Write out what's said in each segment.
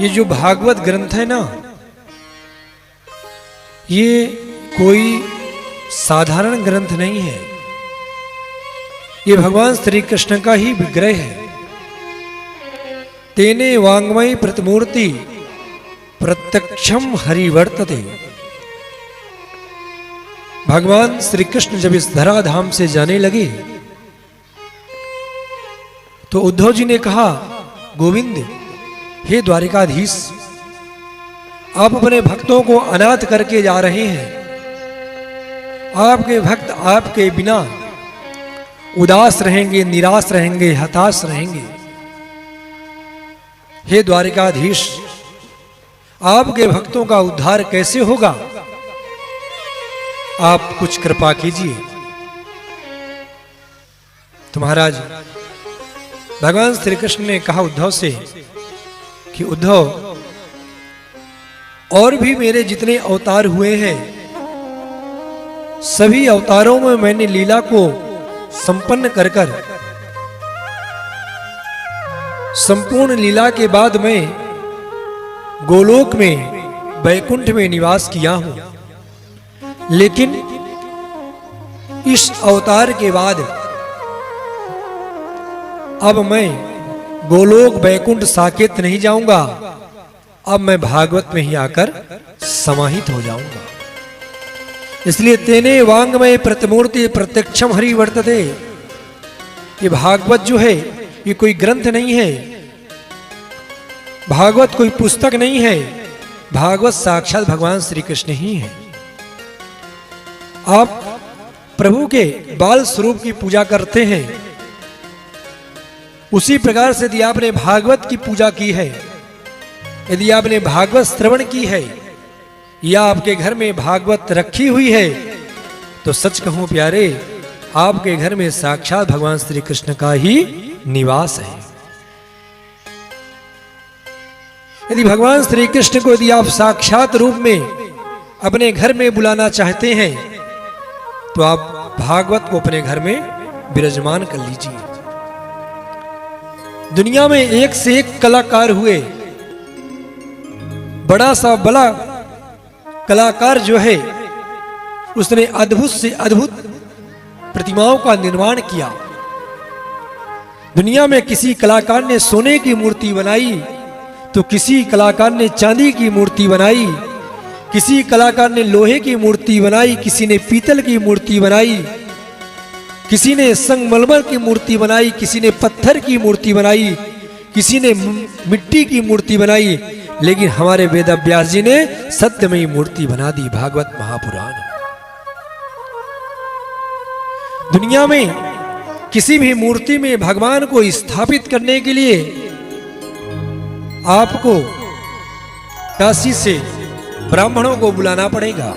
ये जो भागवत ग्रंथ है ना, ये कोई साधारण ग्रंथ नहीं है। ये भगवान श्री कृष्ण का ही विग्रह है। तेने वांग्मयी प्रतिमूर्ति प्रत्यक्षम हरिवर्तते। भगवान श्री कृष्ण जब इस धराधाम से जाने लगे तो उद्धव जी ने कहा, गोविंद, हे द्वारिकाधीश, आप अपने भक्तों को अनाथ करके जा रहे हैं। आपके भक्त आपके बिना उदास रहेंगे, निराश रहेंगे, हताश रहेंगे। हे द्वारिकाधीश, आपके भक्तों का उद्धार कैसे होगा? आप कुछ कृपा कीजिए। तो महाराज भगवान श्री कृष्ण ने कहा उद्धव से कि उद्धव, और भी मेरे जितने अवतार हुए हैं, सभी अवतारों में मैंने लीला को संपन्न कर संपूर्ण लीला के बाद मैं गोलोक में, वैकुंठ में निवास किया हूं। लेकिन इस अवतार के बाद अब मैं गोलोक, वैकुंठ, साकेत नहीं जाऊंगा। अब मैं भागवत में ही आकर समाहित हो जाऊंगा। इसलिए तेने वांग्मय प्रतिमूर्ति प्रत्यक्षम हरि वर्तते। ये भागवत जो है ये कोई ग्रंथ नहीं है, भागवत कोई पुस्तक नहीं है, भागवत साक्षात भगवान श्री कृष्ण ही है। आप प्रभु के बाल स्वरूप की पूजा करते हैं, उसी प्रकार से यदि आपने भागवत की पूजा की है, यदि आपने भागवत श्रवण की है, या आपके घर में भागवत रखी हुई है, तो सच कहूं प्यारे, आपके घर में साक्षात भगवान श्री कृष्ण का ही निवास है। यदि भगवान श्री कृष्ण को यदि आप साक्षात रूप में अपने घर में बुलाना चाहते हैं, तो आप भागवत को अपने घर में विराजमान कर लीजिए। दुनिया में एक से एक कलाकार हुए, बड़ा सा बड़ा कलाकार जो है उसने अद्भुत से अद्भुत प्रतिमाओं का निर्माण किया। दुनिया में किसी कलाकार ने सोने की मूर्ति बनाई, तो किसी कलाकार ने चांदी की मूर्ति बनाई, किसी कलाकार ने लोहे की मूर्ति बनाई, किसी ने पीतल की मूर्ति बनाई, किसी ने संगमरमर की मूर्ति बनाई, किसी ने पत्थर की मूर्ति बनाई, किसी ने मिट्टी की मूर्ति बनाई। लेकिन हमारे वेद व्यास जी ने सत्यमयी मूर्ति बना दी, भागवत महापुराण। दुनिया में किसी भी मूर्ति में भगवान को स्थापित करने के लिए आपको काशी से ब्राह्मणों को बुलाना पड़ेगा।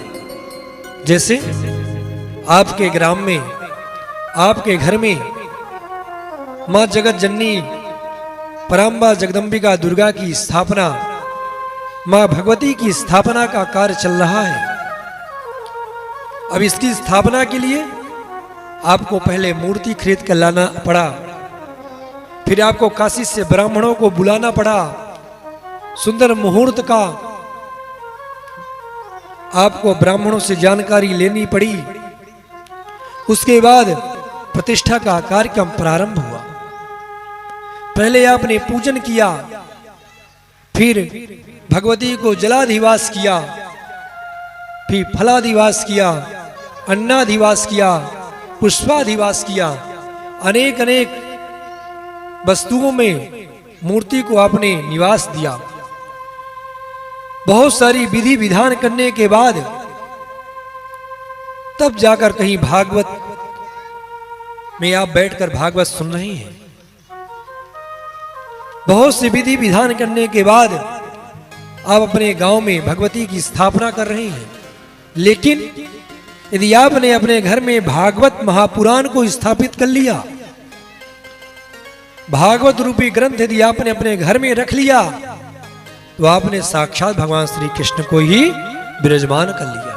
जैसे आपके ग्राम में, आपके घर में मां जगत जननी पराम्बा जगदम्बिका दुर्गा की स्थापना, मां भगवती की स्थापना का कार्य चल रहा है। अब इसकी स्थापना के लिए आपको पहले मूर्ति खरीद कर लाना पड़ा, फिर आपको काशी से ब्राह्मणों को बुलाना पड़ा, सुंदर मुहूर्त का आपको ब्राह्मणों से जानकारी लेनी पड़ी। उसके बाद प्रतिष्ठा का कार्यक्रम प्रारंभ हुआ। पहले आपने पूजन किया, फिर भगवती को जलाधिवास किया, फिर फलाधिवास किया, अन्नाधिवास किया, पुष्पाधिवास किया। अनेक अनेक वस्तुओं में मूर्ति को आपने निवास दिया। बहुत सारी विधि विधान करने के बाद तब जाकर कहीं भागवत में आप बैठकर भागवत सुन रहे हैं। बहुत से विधि विधान करने के बाद आप अपने गांव में भगवती की स्थापना कर रहे हैं। लेकिन यदि आपने अपने घर में भागवत महापुराण को स्थापित कर लिया, भागवत रूपी ग्रंथ यदि आपने अपने घर में रख लिया, तो आपने साक्षात भगवान श्री कृष्ण को ही विराजमान कर लिया।